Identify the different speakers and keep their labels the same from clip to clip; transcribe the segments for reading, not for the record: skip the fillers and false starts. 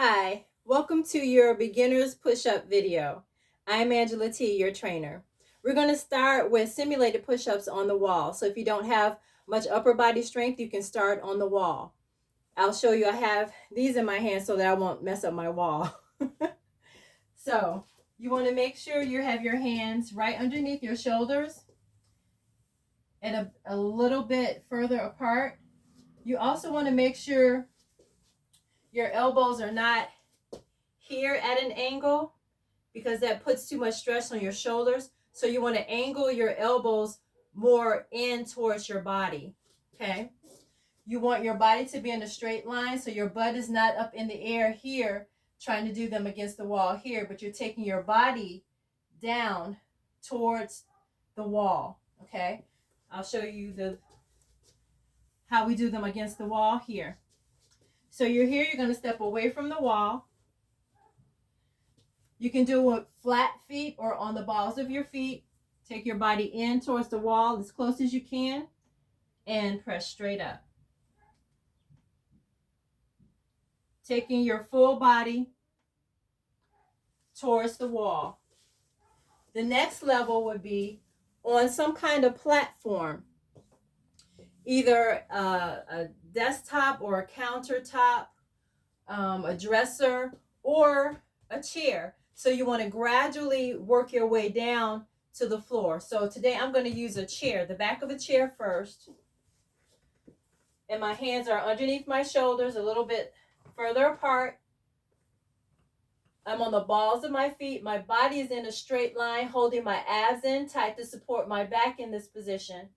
Speaker 1: Hi, welcome to your beginner's push-up video. I'm Angela T, your trainer. We're going to start with simulated push-ups on the wall. So if you don't have much upper body strength, you can start on the wall. I'll show you, I have these in my hand so that I won't mess up my wall. So you want to make sure you have your hands right underneath your shoulders and a little bit further apart. You also want to make sure your elbows are not here at an angle, because that puts too much stress on your shoulders. So you want to angle your elbows more in towards your body. Okay. You want your body to be in a straight line, so your butt is not up in the air here trying to do them against the wall here, but you're taking your body down towards the wall. Okay. I'll show you how we do them against the wall here. So you're here, you're going to step away from the wall. You can do it flat feet or on the balls of your feet. Take your body in towards the wall as close as you can and press straight up. Taking your full body towards the wall. The next level would be on some kind of platform, either a desktop or a countertop, a dresser, or a chair. So you want to gradually work your way down to the floor. So today I'm going to use a chair, the back of a chair first. And my hands are underneath my shoulders, a little bit further apart. I'm on the balls of my feet. My body is in a straight line, holding my abs in tight to support my back in this position.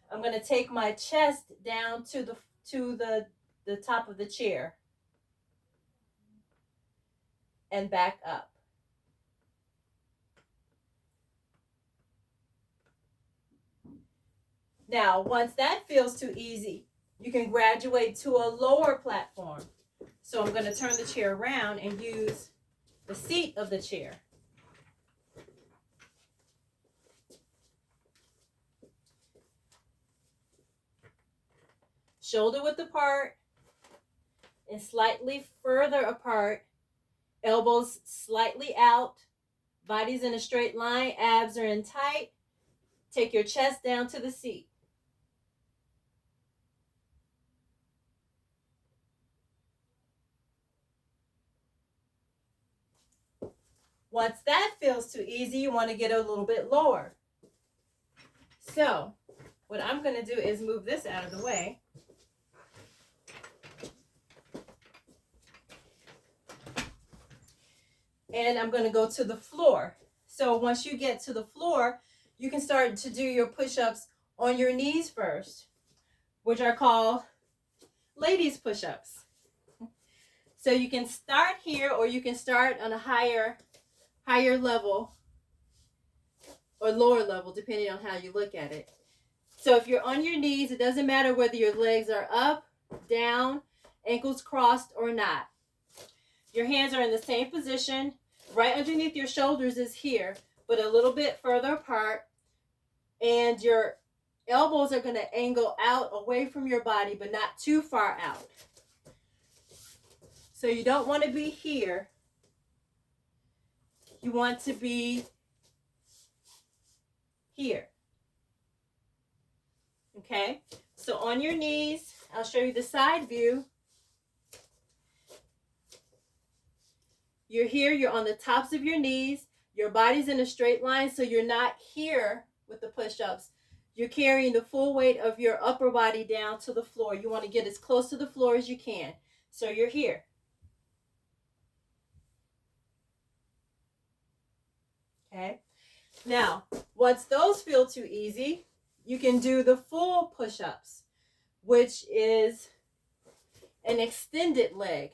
Speaker 1: I'm going to take my chest down to the top of the chair and back up. Now, once that feels too easy, you can graduate to a lower platform. So I'm going to turn the chair around and use the seat of the chair. Shoulder width apart and slightly further apart. Elbows slightly out. Body's in a straight line. Abs are in tight. Take your chest down to the seat. Once that feels too easy, you want to get a little bit lower. So what I'm going to do is move this out of the way. And I'm going to go to the floor. So once you get to the floor, you can start to do your push-ups on your knees first, which are called ladies push-ups. So you can start here, or you can start on a higher level or lower level, depending on how you look at it. So if you're on your knees, it doesn't matter whether your legs are up, down, ankles crossed or not. Your hands are in the same position. Right underneath your shoulders is here, but a little bit further apart. And your elbows are going to angle out away from your body, but not too far out. So you don't want to be here. You want to be here. Okay? So on your knees, I'll show you the side view. You're here, you're on the tops of your knees. Your body's in a straight line, so you're not here with the push-ups. You're carrying the full weight of your upper body down to the floor. You want to get as close to the floor as you can. So you're here. Okay? Now, once those feel too easy, you can do the full push-ups, which is an extended leg.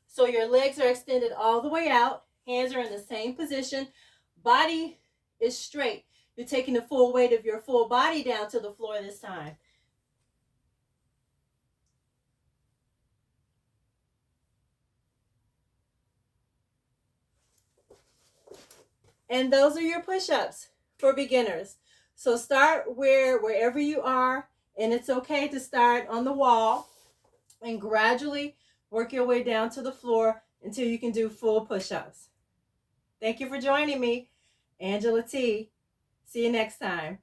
Speaker 1: So your legs are extended all the way out. Hands are in the same position. Body is straight. You're taking the full weight of your full body down to the floor this time. And those are your push-ups for beginners. So start wherever you are, and it's okay to start on the wall and gradually Work your way down to the floor until you can do full push-ups. Thank you for joining me, Angela T. See you next time.